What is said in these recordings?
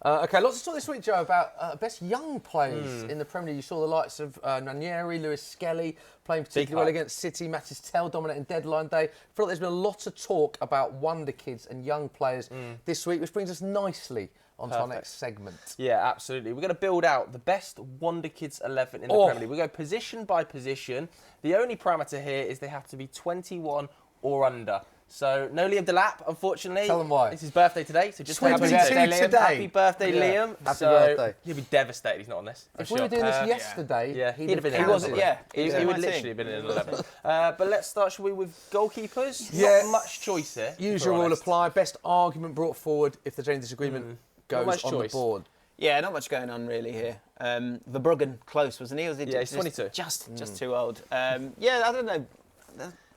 OK, lots to talk this week, Joe, about best young players in the Premier League. You saw the likes of Nwaneri, Lewis-Skelly playing particularly well against City. Matis Tell dominating deadline day. I feel like there's been a lot of talk about wonder kids and young players this week, which brings us nicely onto our next segment. Yeah, absolutely. We're going to build out the best Wonder Kids 11 in the Premier League. We go position by position. The only parameter here is they have to be 21 or under. So, no Liam Delap, unfortunately. Tell them why. It's his birthday today, so just happy birthday, Liam. Happy birthday, Liam. Happy birthday. He'll be devastated he's not on this. If we were doing this yesterday, he'd have been in. He would literally have been in 11. But let's start, shall we, with goalkeepers? Not much choice here. Usual rule apply. Best argument brought forward if there's any disagreement goes on the board. Yeah, not much going on really here. Verbruggen close, wasn't he? Yeah, he's 22. Just too old. Yeah, I don't know.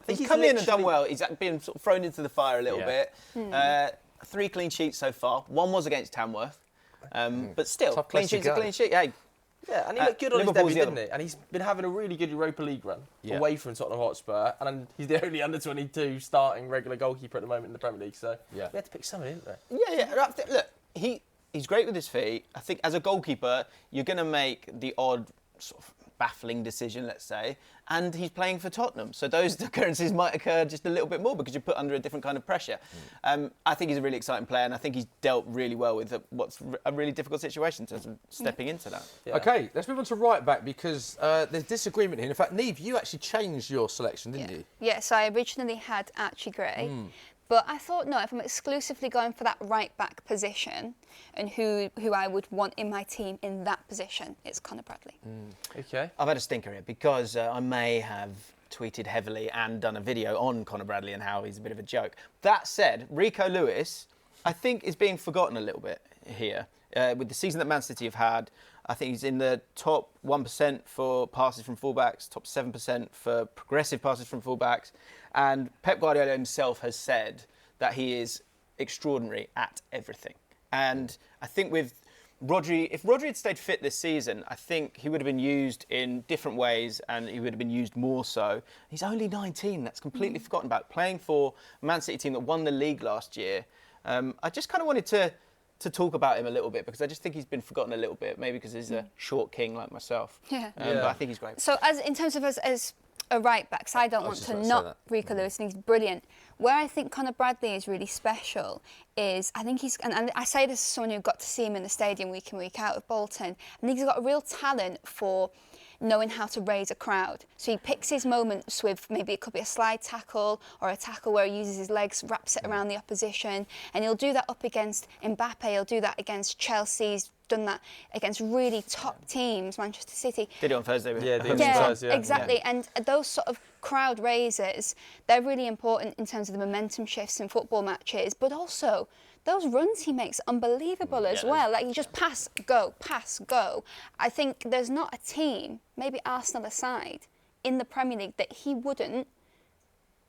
He's come in and done well. He's been sort of thrown into the fire a little bit. 3 clean sheets so far. 1 was against Tamworth. But still, clean sheet's a clean sheet. Hey. Yeah, and he looked good on his debut, didn't he? And he's been having a really good Europa League run away from Tottenham Hotspur. And he's the only under-22 starting regular goalkeeper at the moment in the Premier League. So we had to pick someone, didn't we? Yeah. Look, he's great with his feet. I think as a goalkeeper, you're going to make the odd sort of baffling decision, let's say, and he's playing for Tottenham, so those occurrences might occur just a little bit more because you're put under a different kind of pressure. I think he's a really exciting player, and I think he's dealt really well with what's a really difficult situation in terms of stepping into that. OK, let's move on to right back because there's disagreement here. In fact, Nieve, you actually changed your selection, didn't you? Yeah, so I originally had Archie Gray. But I thought, no, if I'm exclusively going for that right-back position and who I would want in my team in that position, it's Conor Bradley. OK. I've had a stinker here because I may have tweeted heavily and done a video on Conor Bradley and how he's a bit of a joke. That said, Rico Lewis, I think, is being forgotten a little bit here. With the season that Man City have had, I think he's in the top 1% for passes from fullbacks, top 7% for progressive passes from fullbacks. And Pep Guardiola himself has said that he is extraordinary at everything. And I think with Rodri, if Rodri had stayed fit this season, I think he would have been used in different ways and he would have been used more so. He's only 19. That's completely forgotten about. Playing for a Man City team that won the league last year. I just kind of wanted to talk about him a little bit because I just think he's been forgotten a little bit, maybe because he's a short king like myself. But I think he's great. So in terms of us as a right back, so I don't want to knock Rico Lewis, and he's brilliant. Where I think Conor Bradley is really special is I think he's, and I say this as someone who got to see him in the stadium week in, week out of Bolton, I think he's got a real talent for knowing how to raise a crowd. So he picks his moments with maybe it could be a slide tackle or a tackle where he uses his legs, wraps it around the opposition, and he'll do that up against Mbappe, he'll do that against Chelsea, he's done that against really top teams, Manchester City. Did it on Thursday. Exactly. And those sort of crowd raisers, they're really important in terms of the momentum shifts in football matches, but also those runs he makes are unbelievable as well. Like, you just pass, go. I think there's not a team, maybe Arsenal aside, in the Premier League that he wouldn't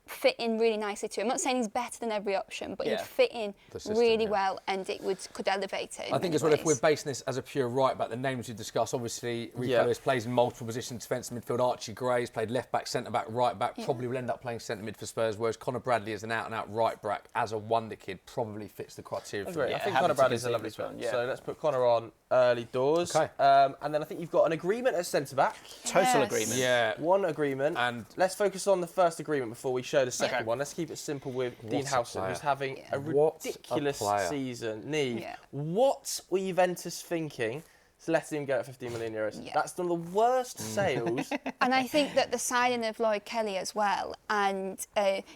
fit in really nicely to. I'm not saying he's better than every option, but he'd fit in really well and it could elevate it. I think as well, if we're basing this as a pure right back, the names we discussed, obviously Rico Lewis plays in multiple positions, defence, midfield. Archie Gray's played left back, centre back, right back, probably will end up playing centre mid for Spurs, whereas Conor Bradley is an out and out right back as a wonder kid, probably fits the criteria for I think Conor Bradley's a lovely one. So let's put Conor on early doors. Okay. And then I think you've got an agreement at centre back. Total agreement. Yeah. One agreement. And let's focus on the first agreement before we show the second one. Let's keep it simple with Dean Howson, who's having a ridiculous season. Nieve, what were Juventus thinking to let him go at 15 million euros? That's one of the worst sales. And I think that the signing of Lloyd Kelly as well, and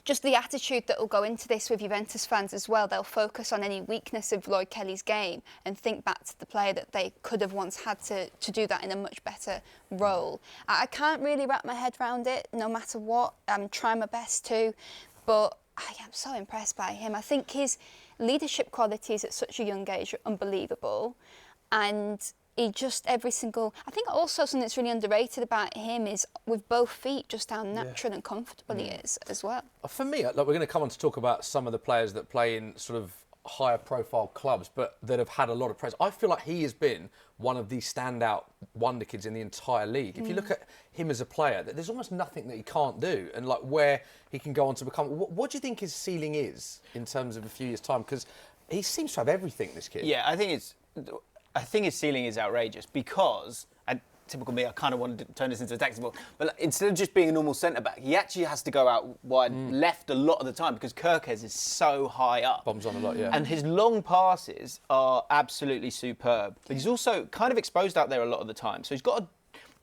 just the attitude that will go into this with Juventus fans as well, they'll focus on any weakness of Lloyd Kelly's game and think back to the player that they could have once had to do that in a much better role. I can't really wrap my head around it, no matter what. I'm trying my best to, but I am so impressed by him. I think his leadership qualities at such a young age are unbelievable, and he just I think also something that's really underrated about him is with both feet, just how natural and comfortable he is as well. For me, like, we're going to come on to talk about some of the players that play in sort of higher profile clubs, but that have had a lot of praise. I feel like he has been one of the standout wonder kids in the entire league. If you look at him as a player, there's almost nothing that he can't do, and like where he can go on to become. What do you think his ceiling is in terms of a few years' time? Because he seems to have everything, this kid. Yeah, I think I think his ceiling is outrageous because, and typical me, I kind of wanted to turn this into a tactical, but instead of just being a normal centre-back, he actually has to go out wide left a lot of the time because Kirkes is so high up. Bombs on a lot, yeah. And his long passes are absolutely superb. But he's also kind of exposed out there a lot of the time. So he's got to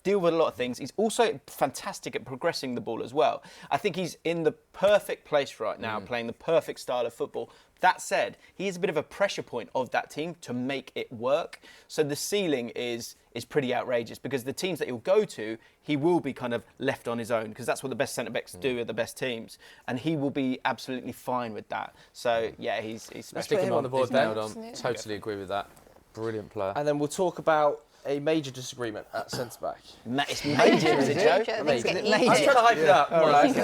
deal with a lot of things. He's also fantastic at progressing the ball as well. I think he's in the perfect place right now, playing the perfect style of football. That said, he is a bit of a pressure point of that team to make it work. So the ceiling is pretty outrageous because the teams that he'll go to, he will be kind of left on his own because that's what the best centre-backs do at the best teams. And he will be absolutely fine with that. So, yeah, he's Let's put him on the board then. Totally agree with that. Brilliant player. And then we'll talk about a major disagreement at centre-back. It's major, is it, Joe? I'm trying to hype it up. All right,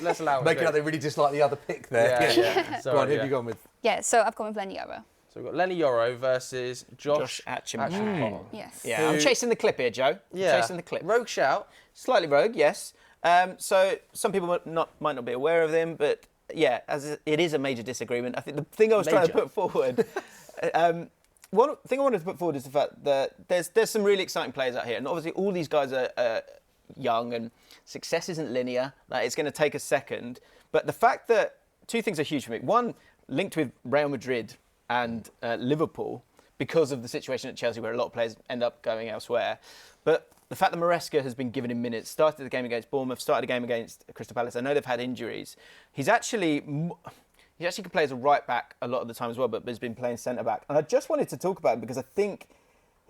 let's allow it. Make it out they really dislike the other pick there. Yeah. Go on, who have you gone with? Yeah, so I've gone with Lenny Yoro. So we've got Lenny Yoro versus Josh Achimpong. Yes. Yeah, I'm chasing the clip here, Joe. Chasing the clip. Rogue shout. Slightly rogue, yes. So some people might not be aware of him, but yeah, it is a major disagreement. I think the thing I was trying to put forward, one thing I wanted to put forward is the fact that there's some really exciting players out here, and obviously all these guys are young, and success isn't linear. Like, it's going to take a second, but the fact that two things are huge for me. One, linked with Real Madrid and Liverpool because of the situation at Chelsea where a lot of players end up going elsewhere. But the fact that Maresca has been given him minutes, started the game against Bournemouth, started a game against Crystal Palace. I know they've had injuries. He actually can play as a right back a lot of the time as well, but has been playing centre back. And I just wanted to talk about him because I think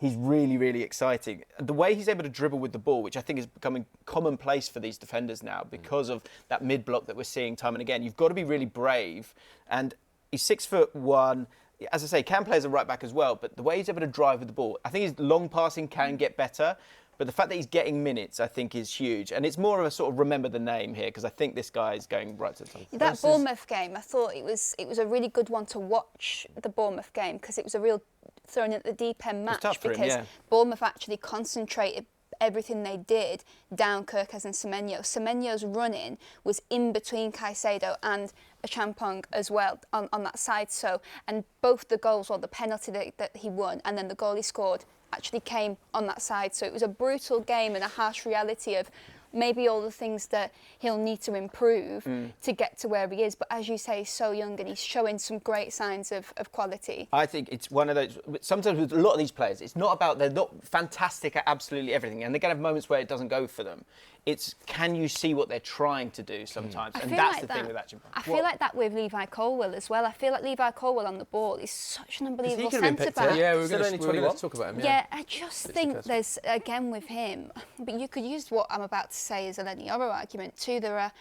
he's really, really exciting. The way he's able to dribble with the ball, which I think is becoming commonplace for these defenders now because of that mid block that we're seeing time and again. You've got to be really brave. And he's 6'1". As I say, can play as a right back as well, but the way he's able to drive with the ball, I think his long passing can get better. But the fact that he's getting minutes, I think, is huge. And it's more of a sort of remember the name here, because I think this guy is going right to the top. That Bournemouth game, I thought it was a really good one to watch, the Bournemouth game, because it was a real thrown at the deep end match because Bournemouth actually concentrated everything they did down Kirkes and Semenyo. Semenyo's running was in between Caicedo and Achimpong as well on that side. So, and both the goals, or the penalty that he won, and then the goal he scored, actually came on that side. So it was a brutal game and a harsh reality of maybe all the things that he'll need to improve to get to where he is. But as you say, he's so young and he's showing some great signs of quality. I think it's one of those, sometimes with a lot of these players, it's not about, they're not fantastic at absolutely everything, and they're going to have moments where it doesn't go for them. It's, can you see what they're trying to do sometimes? And that's the thing with Achimpong. I feel like that with Levi Colwill as well. I feel like Levi Colwill on the ball is such an unbelievable centre-back. Yeah, we're going to talk about him. Yeah, I just think there's, again with him, but you could use what I'm about to say as a Lenny Yoro argument too. There are,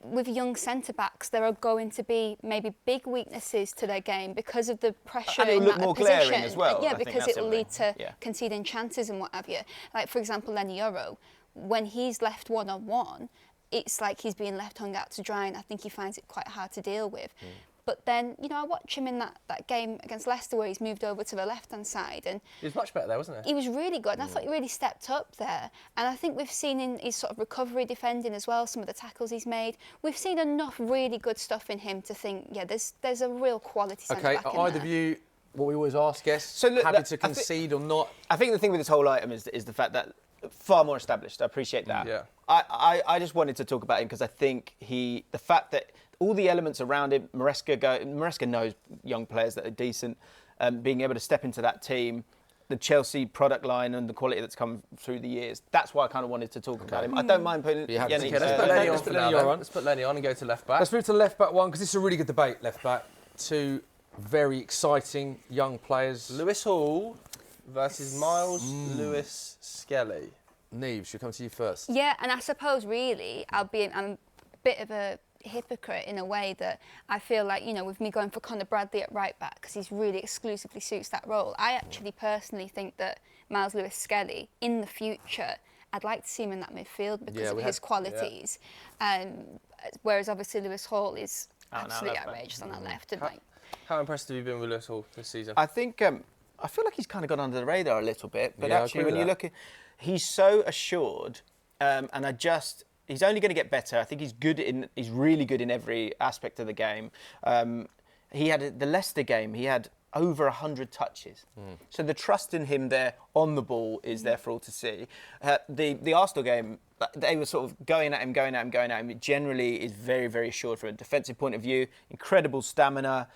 with young centre-backs, there are going to be maybe big weaknesses to their game because of the pressure in that position. As well. Yeah, because it will lead to conceding chances and what have you. Like, for example, Lenny Yoro, when he's left one-on-one, it's like he's being left hung out to dry, and I think he finds it quite hard to deal with. But then, you know, I watch him in that game against Leicester where he's moved over to the left-hand side. And he was much better there, wasn't he? He was really good, and I thought he really stepped up there. And I think we've seen in his sort of recovery defending as well, some of the tackles he's made. We've seen enough really good stuff in him to think, yeah, there's a real quality centre-back in there. Either of you, what we always ask guests, happy to concede or not? I think the thing with this whole item is the fact that far more established. I appreciate that. Yeah. I just wanted to talk about him because I think the fact that all the elements around him, Maresca knows young players that are decent, being able to step into that team, the Chelsea product line and the quality that's come through the years. That's why I kind of wanted to talk about him. I don't mind putting Lenny on. Let's put Lenny on and go to left back. Let's move to left back one, because this is a really good debate, left back. Two very exciting young players. Lewis Hall versus Myles Lewis-Skelly. Nieve, should come to you first. Yeah, and I suppose really I'm a bit of a hypocrite in a way that I feel like, you know, with me going for Conor Bradley at right back because he's really exclusively suits that role, I actually personally think that Myles Lewis-Skelly in the future, I'd like to see him in that midfield because of his qualities. Whereas obviously Lewis Hall is absolutely outrageous on that left. And how impressed have you been with Lewis Hall this season? I think I feel like he's kind of gone under the radar a little bit, but actually when you look at, he's so assured, and he's only going to get better. I think he's really good in every aspect of the game. He had the Leicester game. He had over 100 touches. So the trust in him there on the ball is there for all to see. The Arsenal game, they were sort of going at him. It generally is very, very assured from a defensive point of view. Incredible stamina.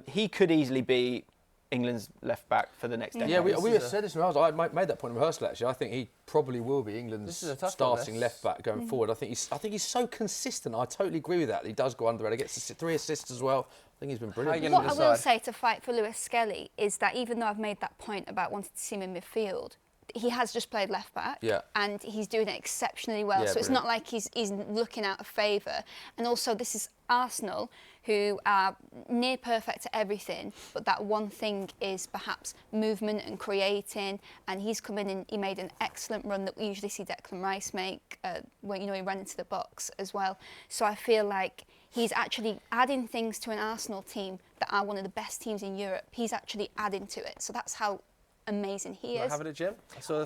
He could easily be England's left back for the next decade. Yeah, we said this. I made that point in rehearsal. Actually, I think he probably will be England's starting left back going forward. I think he's so consistent. I totally agree with that. He does go under it. He gets 3 assists as well. I think he's been brilliant. What I will say to fight for Lewis-Skelly is that even though I've made that point about wanting to see him in midfield, he has just played left back, and he's doing it exceptionally well. So it's not like he's looking out of favour. And also, this is Arsenal, who are near perfect at everything, but that one thing is perhaps movement and creating. And he's come in and he made an excellent run that we usually see Declan Rice make, when he ran into the box as well. So I feel like he's actually adding things to an Arsenal team that are one of the best teams in Europe. He's actually adding to it. So that's how amazing he is. Having it, Jim?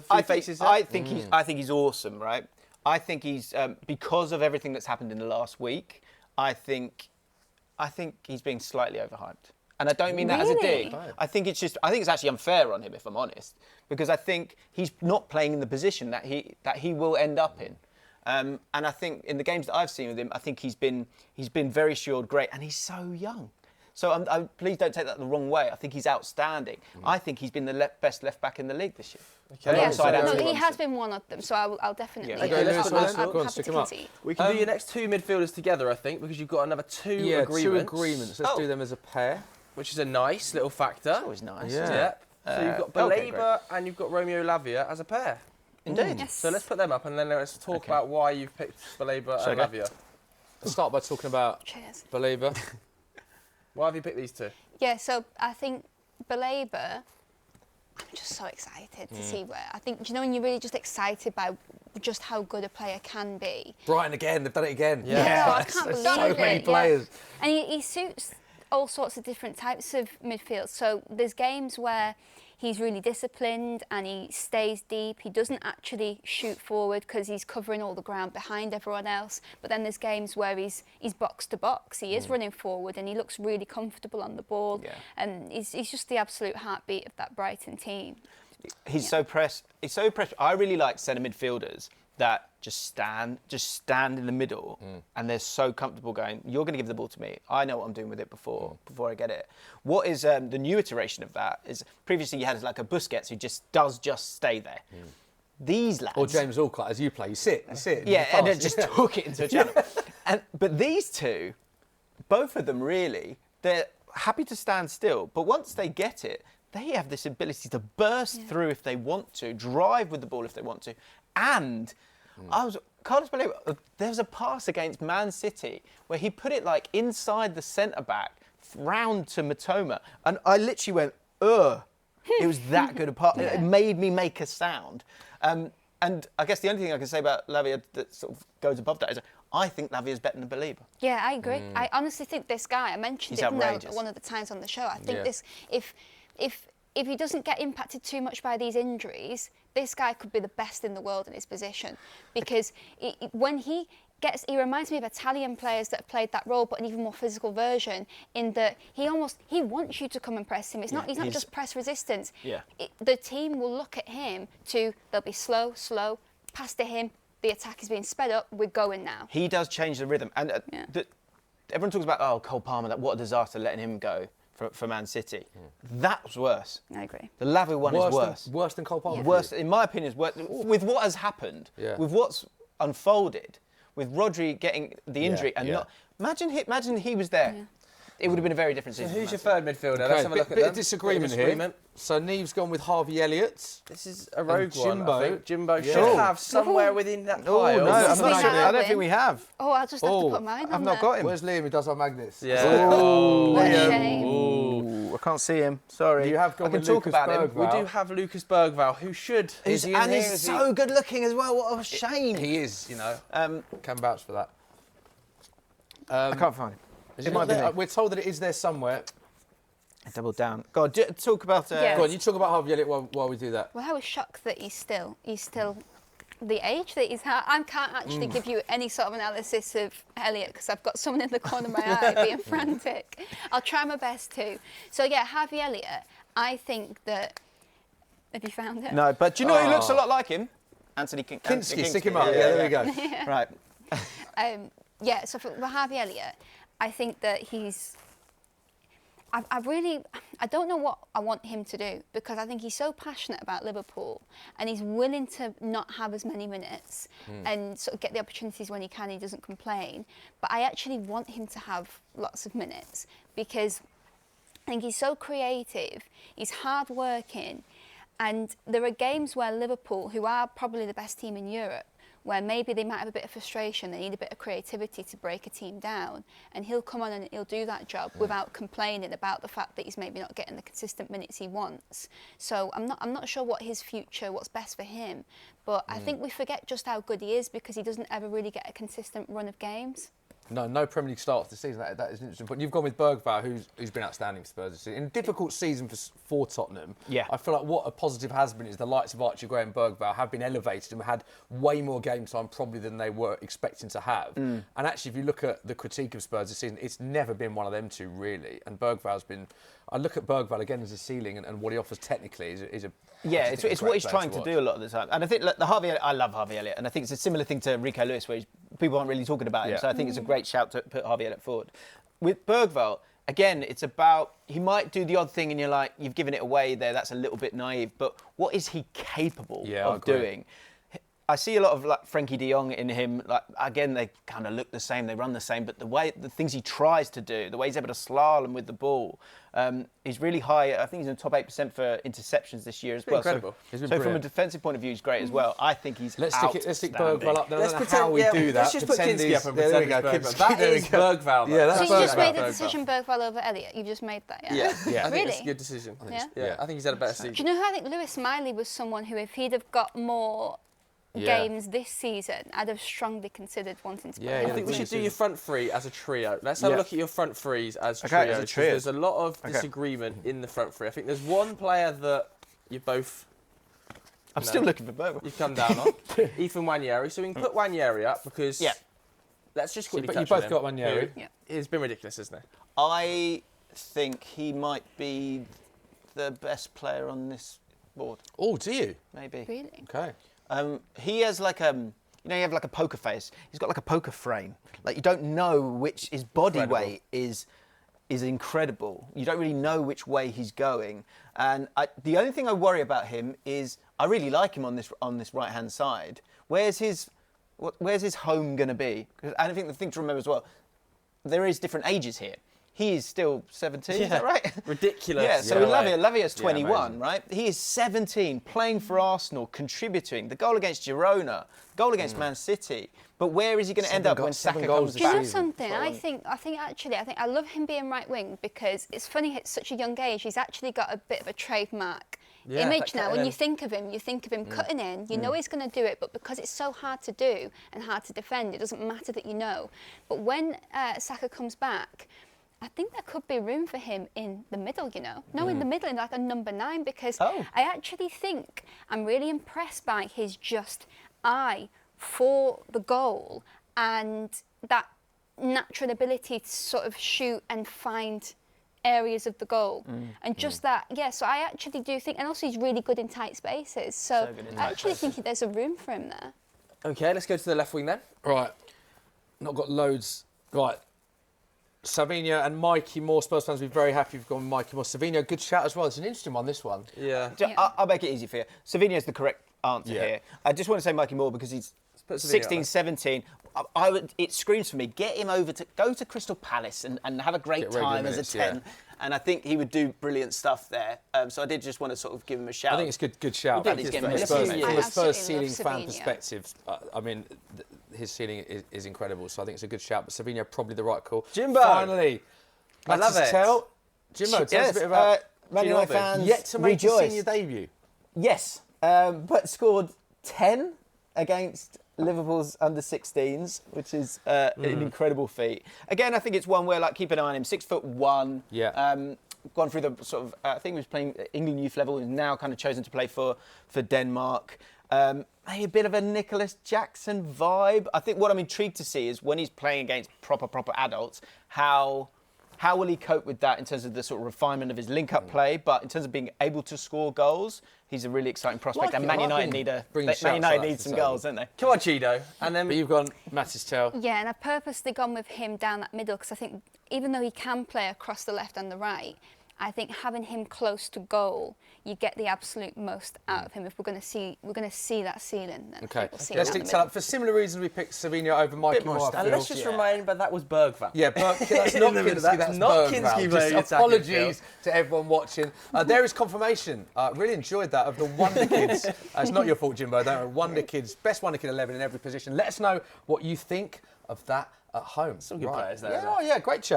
I think he's awesome, right? I think he's because of everything that's happened in the last week. I think he's being slightly overhyped, and I don't mean that as a dig. I think it's actually unfair on him, if I'm honest, because I think he's not playing in the position that he will end up in. And I think in the games that I've seen with him, I think he's been very assured, great, and he's so young. So please don't take that the wrong way. I think he's outstanding. I think he's been the best left back in the league this year. Okay. Yeah, he has been one of them, so I'll definitely. Let's happy to concede. We can do your next 2 midfielders together, I think, because you've got another 2 agreements. 2 agreements. Let's do them as a pair. Which is a nice little factor. It's always nice. Yeah. So you've got Baleba and you've got Romeo Lavia as a pair. Indeed. Yes. So let's put them up and then let's talk about why you've picked Baleba and Lavia. Let's start by talking about Baleba. Why have you picked these 2? Yeah, so I think Baleba, I'm just so excited to see where. I think, do you know when you're really just excited by just how good a player can be? Brighton again, they've done it again. Yeah, I can't believe so it. many players. And he suits all sorts of different types of midfield. So there's games where he's really disciplined and he stays deep. He doesn't actually shoot forward because he's covering all the ground behind everyone else. But then there's games where he's box to box. He is running forward and he looks really comfortable on the ball. Yeah. And he's just the absolute heartbeat of that Brighton team. He's so pressed. I really like centre midfielders that just stand in the middle and they're so comfortable going, you're going to give the ball to me. I know what I'm doing with it before I get it. What is the new iteration of that is previously you had like a Busquets who just stay there. These lads... Or James Allcott, as you play, you sit. Yeah, and then just took it into a channel. But these 2, both of them really, they're happy to stand still, but once they get it, they have this ability to burst through if they want to, drive with the ball if they want to, and Carlos Baleba, there was a pass against Man City where he put it like inside the centre-back, round to Matoma, and I literally went, ugh. It was that good a pass. It made me make a sound. And I guess the only thing I can say about Lavia that sort of goes above that is I think Lavia's better than Baleba. Yeah, I agree. I honestly think this guy, I mentioned it one of the times on the show, I think this, if he doesn't get impacted too much by these injuries, this guy could be the best in the world in his position. Because when he reminds me of Italian players that have played that role, but an even more physical version, in that he wants you to come and press him. He's not just press resistance. Yeah. The team will look at him they'll be slow, pass to him, the attack is being sped up, we're going now. He does change the rhythm. And everyone talks about, Cole Palmer, what a disaster letting him go for Man City. That was worse. I agree. The Lavia one is worse. Worse than Cole Palmer? Yeah. Worse, in my opinion, is worse. With what has happened, with what's unfolded, with Rodri getting the injury and not... Imagine he was there. Yeah. It would have been a very different season. So who's your 3rd midfielder? Okay, Let's have a look at bit of disagreement here. So Nieve's gone with Harvey Elliott. This is a rogue one, Jimbo. I think. Jimbo should have somewhere within that pile. No, I don't think we have. Oh, I'll just have to put mine on I've not got him. Where's Liam who does our magnets? Yeah. What a shame. I can't see him. Sorry. You have gone with talk about him. We do have Lucas Bergvall, who should... He's so good looking as well. What a shame. He is, can vouch for that. I can't find him. It might be we're told that it is there somewhere. Double down. Go on, talk about... Go on, you talk about Harvey Elliott while we do that. Well, I was shocked that he's still the age that he's had. I can't actually give you any sort of analysis of Elliott because I've got someone in the corner of my eye being frantic. I'll try my best to. So yeah, Harvey Elliott, I think that... Have you found it? No, but do you know who looks a lot like him? Anthony Kinski. Stick him up. Yeah, there we go. Right. Yeah, so for Harvey Elliott, I think that he's... I don't know what I want him to do because I think he's so passionate about Liverpool and he's willing to not have as many minutes and sort of get the opportunities when he can. He doesn't complain. But I actually want him to have lots of minutes because I think he's so creative, he's hard-working, and there are games where Liverpool, who are probably the best team in Europe, where maybe they might have a bit of frustration, they need a bit of creativity to break a team down, and he'll come on and he'll do that job without complaining about the fact that he's maybe not getting the consistent minutes he wants. So I'm not sure what his future, what's best for him, but I think we forget just how good he is because he doesn't ever really get a consistent run of games. No Premier League starts this season. That is an interesting point. You've gone with Bergvall, who's been outstanding for Spurs this season. In a difficult season for Tottenham, I feel like what a positive has been is the likes of Archie Gray and Bergvall have been elevated and had way more game time probably than they were expecting to have. And actually, if you look at the critique of Spurs this season, it's never been one of them two, really. And Bergvall's been... I look at Bergvall again as a ceiling and what he offers technically is a... Yeah, it's what he's trying to do a lot of the time. And I think I love Harvey Elliott, and I think it's a similar thing to Rico Lewis, where people aren't really talking about him. So I think it's a great shout to put Harvey Elliott forward. With Bergvall, again, it's about, he might do the odd thing and you're like, you've given it away there, that's a little bit naive, but what is he capable of doing? I see a lot of like Frankie de Jong in him. Like again, they kind of look the same, they run the same, but the things he tries to do, the way he's able to slalom with the ball, he's really high. I think he's in the top 8% for interceptions this year as well. Incredible. So from a defensive point of view, he's great as well. I think he's let's stick Bergvall up there. Let's pretend how we do that. Let's just put Kinski up and pretend it's Bergvall. That is Bergvall. Yeah, that's so you just made the decision Bergvall over Elliott. You've just made that, yeah. I think really? it's a good decision. Yeah. I think he's had a better season. Do you know who I think Lewis-Skelly was someone who, if he'd have got more games this season, I'd have strongly considered wanting to play him. I think we should do your front three as a trio. Let's have a look at your front threes as trios. There's a lot of disagreement in the front three. I think there's one player that you both... I'm still looking for Bergvall. You've come down on. Ethan Nwaneri. So we can put Nwaneri up because... Let's just quickly touch on him. You both got Nwaneri. He's been ridiculous, isn't he? I think he might be the best player on this board. Oh, do you? Maybe. Really? Okay. He has like you have like a poker face. He's got like a poker frame. Like you don't know which his body weight is incredible. You don't really know which way he's going. And the only thing I worry about him is I really like him on this right hand side. Where's his home going to be? And I think the thing to remember as well, there is different ages here. He is still 17, is that right? Ridiculous. Yeah, so Lavia's 21, right? He is 17, playing for Arsenal, contributing. The goal against Girona, goal against Man City. But where is he going to end up when Saka comes back? Do you know something? I think I love him being right wing because it's funny at such a young age, he's actually got a bit of a trademark image now. When you think of him cutting in. You know he's going to do it, but because it's so hard to do and hard to defend, it doesn't matter that you know. But when Saka comes back, I think there could be room for him in the middle, in the middle, in like a number 9, because I actually think I'm really impressed by his just eye for the goal and that natural ability to sort of shoot and find areas of the goal. And just that, so I actually do think, and also he's really good in tight spaces, so I actually think there's a room for him there. Okay, let's go to the left wing then. Right, not got loads. Right. Savinho and Mikey Moore. Spurs fans will be very happy you've gone with Mikey Moore. Savinho, good shout as well. It's an interesting one, this one. Yeah. I'll make it easy for you. Savinho is the correct answer here. I just want to say Mikey Moore because he's 16, 17. It screams for me. Get him go to Crystal Palace and have a great time as a 10. And I think he would do brilliant stuff there. So I did just want to sort of give him a shout. I think it's good shout. From a Spurs ceiling fan perspective, I mean, his ceiling is incredible. So I think it's a good shout. But Savinho, probably the right call. Jimbo! Finally. I love it. Jimbo, tell us a bit about Man United fans yet to make his senior debut. Yes, but scored 10 against Liverpool's under-16s, which is an incredible feat. Again, I think it's one where, keep an eye on him. 6'1". Yeah. gone through the sort of, I think he was playing England youth level, he's now kind of chosen to play for Denmark. Maybe a bit of a Nicholas Jackson vibe. I think what I'm intrigued to see is when he's playing against proper adults, how will he cope with that in terms of the sort of refinement of his link-up play, but in terms of being able to score goals, he's a really exciting prospect. And Man United need some goals, don't they? Come on, Chido. And then but you've gone Matistel. Yeah, and I've purposely gone with him down that middle because I think even though he can play across the left and the right, I think having him close to goal, you get the absolute most out of him. If we're going to see that ceiling, then okay. We'll Let's stick to that. For similar reasons, we picked Savinho over Mikey Moore. And let's just remember that was Bergvall. Yeah, that's not Kinski. That's not Bergvall. Kinski. Just apologies to everyone watching. There is confirmation. Really enjoyed that of the Wonder Kids. It's not your fault, Jimbo. They are Wonder Kids, best Wonder Kid 11 in every position. Let us know what you think of that at home. Some good players there. Yeah, great chat.